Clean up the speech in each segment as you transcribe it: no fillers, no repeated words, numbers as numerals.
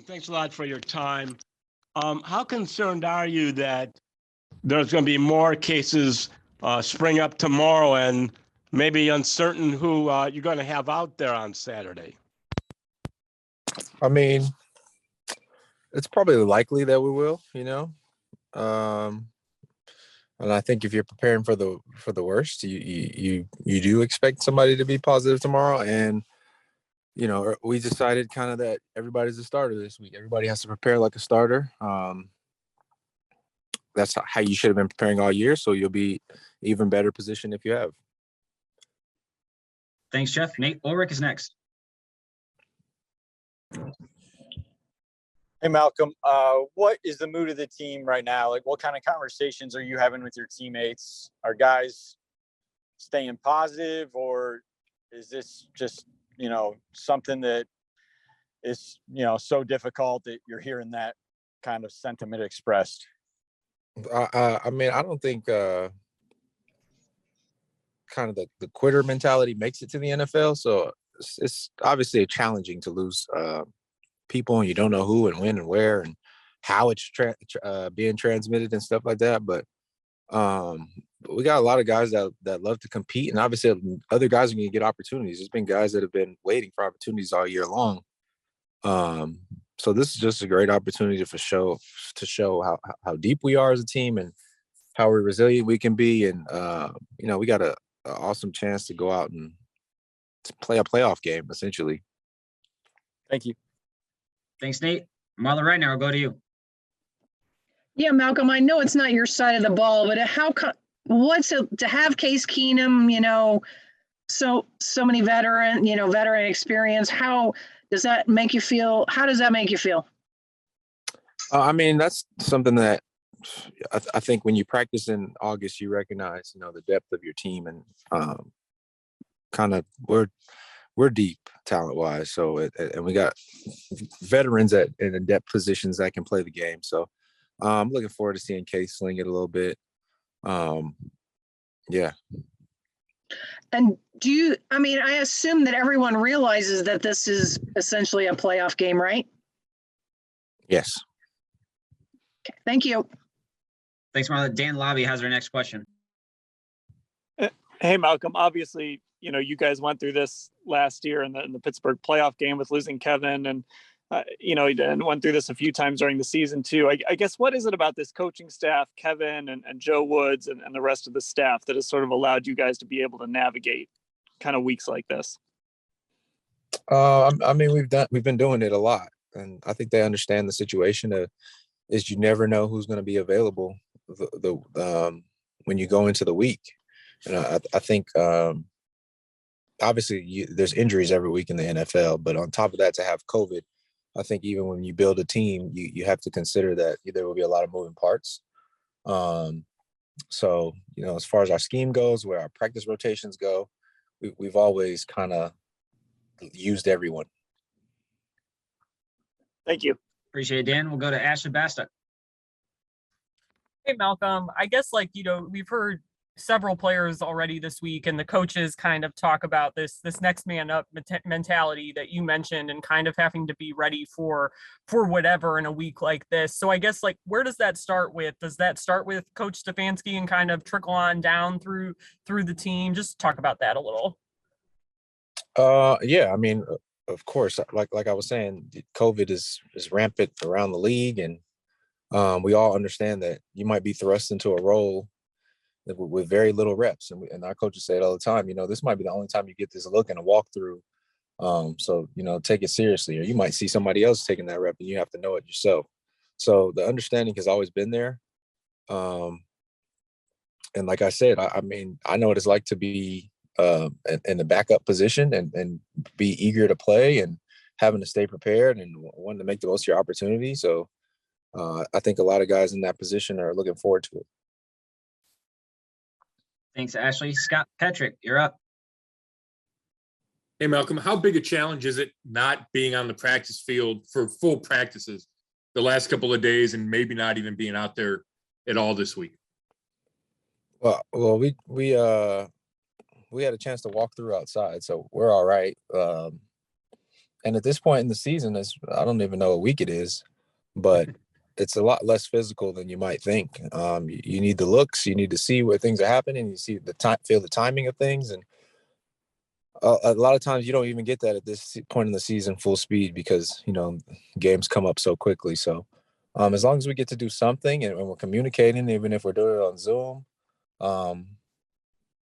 Thanks a lot for your time. How concerned are you that there's going to be more cases spring up tomorrow and maybe uncertain who you're going to have out there on Saturday? I mean, it's probably likely that we will, and I think if you're preparing for the worst, you do expect somebody to be positive tomorrow. And we decided kind of that everybody's a starter this week. Everybody has to prepare like a starter. That's how you should have been preparing all year. So you'll be even better positioned if you have. Thanks, Jeff. Nate Ulrich is next. Hey, Malcolm. What is the mood of the team right now? Like, what kind of conversations are you having with your teammates? Are guys staying positive, or is this just, something that is, so difficult that you're hearing that kind of sentiment expressed? I mean, I don't think kind of the quitter mentality makes it to the NFL. So it's obviously challenging to lose people, and you don't know who and when and where and how it's being transmitted and stuff like that. But we got a lot of guys that love to compete, and obviously other guys are going to get opportunities. There's been guys that have been waiting for opportunities all year long. So this is just a great opportunity to show how deep we are as a team and how resilient we can be. And we got an awesome chance to go out and to play a playoff game, essentially. Thank you. Thanks, Nate. Marla, right now, I'll go to you. Yeah, Malcolm, I know it's not your side of the ball, but what's it to have Case Keenum, so many veteran experience? How does that make you feel? I mean, that's something that I think when you practice in August, you recognize, the depth of your team, and kind of we're deep talent wise. So, and we got veterans in depth positions that can play the game. So I'm looking forward to seeing Case sling it a little bit. Yeah. And I assume that everyone realizes that this is essentially a playoff game, right? Yes. Okay, thank you. Thanks, Marla. Dan Lobby has our next question. Hey, Malcolm, obviously, you guys went through this last year in the Pittsburgh playoff game with losing Kevin, and went through this a few times during the season too. I guess, what is it about this coaching staff, Kevin and Joe Woods and the rest of the staff, that has sort of allowed you guys to be able to navigate kind of weeks like this? I mean, we've been doing it a lot, and I think they understand the situation is you never know who's going to be available when you go into the week. And I think obviously there's injuries every week in the NFL, but on top of that, to have COVID, I think even when you build a team, you have to consider that there will be a lot of moving parts. So, as far as our scheme goes, where our practice rotations go, we've always kind of used everyone. Thank you. Appreciate it, Dan. We'll go to Ashley Basta. Hey, Malcolm. I guess, we've heard several players already this week, and the coaches kind of talk about this next man up mentality that you mentioned, and kind of having to be ready for whatever in a week like this. So I guess, where does that start with? Does that start with Coach Stefanski and kind of trickle on down through the team? Just talk about that a little. Yeah, I mean, of course, like I was saying, COVID is rampant around the league, and we all understand that you might be thrust into a role with very little reps. And our coaches say it all the time, this might be the only time you get this look and a walkthrough. So, take it seriously, or you might see somebody else taking that rep and you have to know it yourself. So the understanding has always been there. And like I said, I mean, I know what it's like to be in the backup position and be eager to play and having to stay prepared and wanting to make the most of your opportunity. So I think a lot of guys in that position are looking forward to it. Thanks, Ashley. Scott Petrick, you're up. Hey, Malcolm, how big a challenge is it not being on the practice field for full practices the last couple of days, and maybe not even being out there at all this week? Well, we had a chance to walk through outside, so we're all right. And at this point in the season, I don't even know what week it is, but it's a lot less physical than you might think. You need the looks, you need to see where things are happening, you see the time, feel the timing of things, and a lot of times you don't even get that at this point in the season full speed because games come up so quickly. So as long as we get to do something and we're communicating, even if we're doing it on Zoom,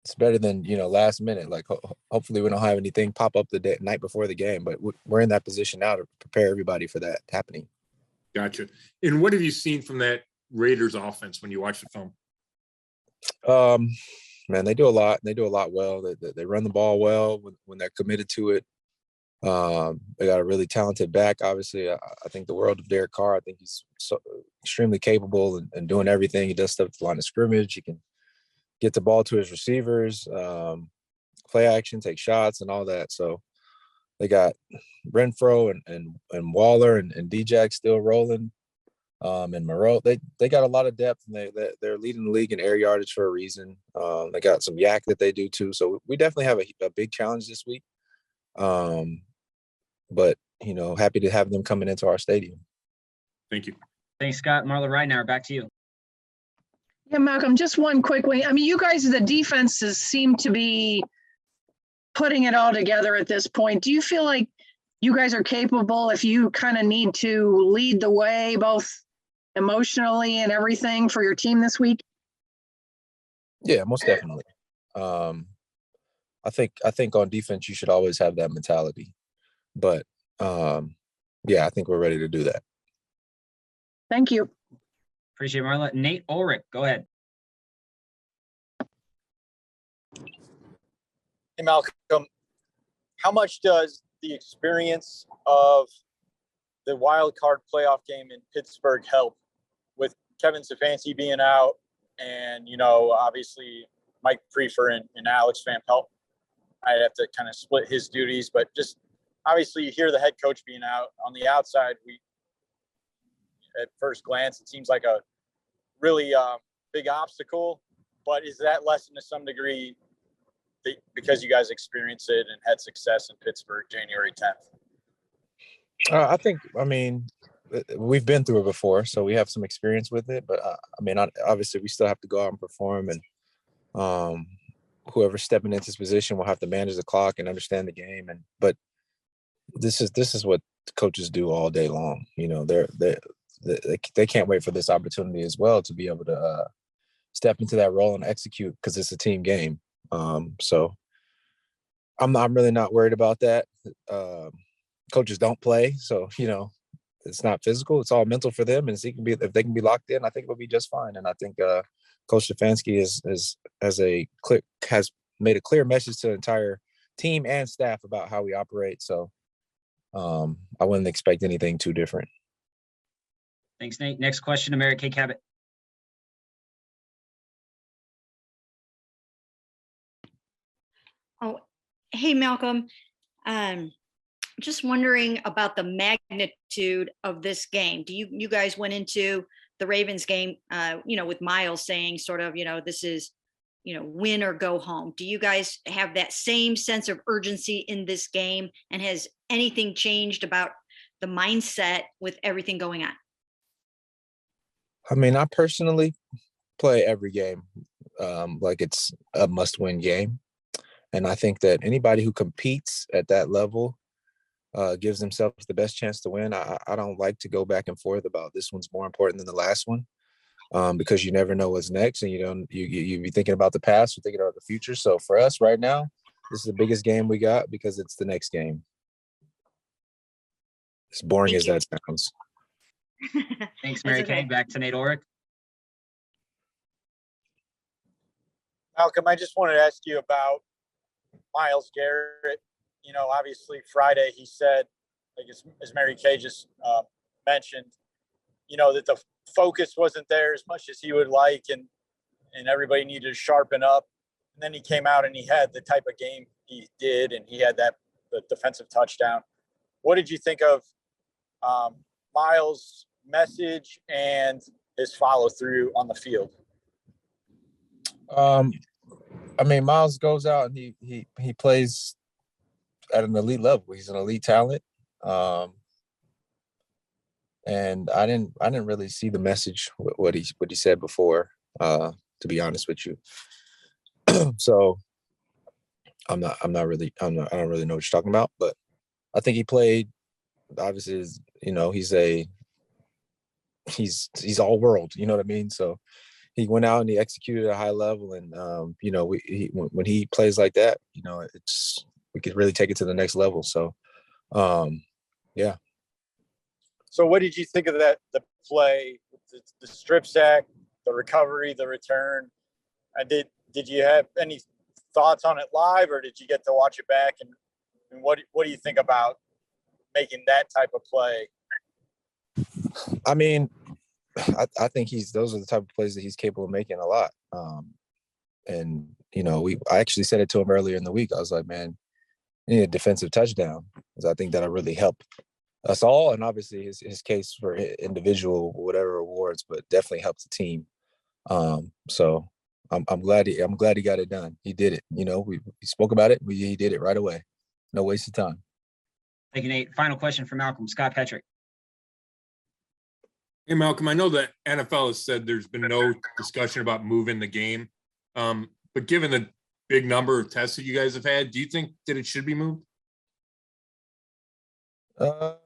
it's better than last minute. Like hopefully we don't have anything pop up the night before the game, but we're in that position now to prepare everybody for that happening. Gotcha. And what have you seen from that Raiders offense when you watch the film? Man, they do a lot. They do a lot well. They run the ball well when they're committed to it. They got a really talented back. Obviously, I think the world of Derek Carr. I think he's so extremely capable and doing everything. He does stuff at the line of scrimmage. He can get the ball to his receivers, play action, take shots, and all that. So they got Renfro and Waller and D-Jack still rolling. And Moreau, they got a lot of depth, and they're leading the league in air yardage for a reason. They got some yak that they do too. So we definitely have a big challenge this week. But happy to have them coming into our stadium. Thank you. Thanks, Scott. Marla Ridenour, back to you. Yeah, Malcolm, just one quick way. I mean, you guys, the defenses seem to be putting it all together at this point. Do you feel like you guys are capable, if you kind of need to lead the way, both emotionally and everything, for your team this week? Yeah, most definitely. I think on defense you should always have that mentality, but yeah, I think we're ready to do that. Thank you. Appreciate it, Marla. Nate Ulrich, go ahead. Hey, Malcolm, how much does the experience of the wild card playoff game in Pittsburgh help with Kevin Stefanski being out and, obviously Mike Prefer and Alex Van Pelt? I'd have to kind of split his duties, but just obviously you hear the head coach being out. On the outside, at first glance, it seems like a really big obstacle, but is that lessened to some degree because you guys experienced it and had success in Pittsburgh January 10th? I mean, we've been through it before, so we have some experience with it, but obviously we still have to go out and perform, and whoever's stepping into this position will have to manage the clock and understand the game. But this is what coaches do all day long. They can't wait for this opportunity as well to be able to step into that role and execute, because it's a team game. So I'm really not worried about that. Coaches don't play, so it's not physical. It's all mental for them, and if they can be locked in, I think it'll be just fine. And I think Coach Stefanski has made a clear message to the entire team and staff about how we operate. So I wouldn't expect anything too different. Thanks, Nate. Next question to Mary Kay Cabot. Oh, hey, Malcolm. Just wondering about the magnitude of this game. Do you guys went into the Ravens game, with Miles saying sort of, this is, win or go home. Do you guys have that same sense of urgency in this game? And has anything changed about the mindset with everything going on? I mean, I personally play every game like it's a must-win game. And I think that anybody who competes at that level gives themselves the best chance to win. I don't like to go back and forth about this one's more important than the last one, because you never know what's next, and you be thinking about the past, you're thinking about the future. So for us right now, this is the biggest game we got because it's the next game. As boring as that sounds. Thanks, Mary Kay. Back to Nate Ulrich. Malcolm, I just wanted to ask you about Myles Garrett. Obviously Friday he said, like as Mary Kay just mentioned, that the focus wasn't there as much as he would like, and everybody needed to sharpen up. And then he came out and he had the type of game he did, and he had the defensive touchdown. What did you think of Myles' message and his follow through on the field? I mean, Myles goes out and he plays at an elite level. He's an elite talent. And I didn't really see the message what he said before, to be honest with you. So I don't really know what you're talking about, but I think he played, obviously, he's all world, you know what I mean? So he went out and he executed at a high level, and when he plays like that, we could really take it to the next level. So yeah. So what did you think of that, the play, the strip sack, the recovery, the return? Did you have any thoughts on it live, or did you get to watch it back? And what do you think about making that type of play? I mean, I think those are the type of plays that he's capable of making a lot. And I actually said it to him earlier in the week. I was like, man, you need a defensive touchdown, because I think that'll really help us all, and obviously his case for individual whatever awards, but definitely helps the team. So I'm glad he got it done. He did it. We spoke about it. He did it right away. No waste of time. Thank you, Nate. Final question for Malcolm. Scott Petrick. Hey, Malcolm, I know that NFL has said there's been no discussion about moving the game. But given the big number of tests that you guys have had, do you think that it should be moved? No,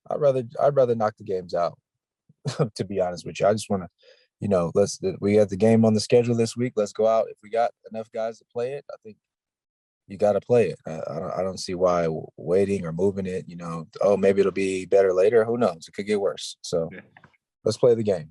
I'd rather knock the games out. To be honest with you, I just want to, we have the game on the schedule this week. Let's go out. If we got enough guys to play it, I think you got to play it. I don't see why waiting or moving it. Maybe it'll be better later. Who knows? It could get worse. So let's play the game.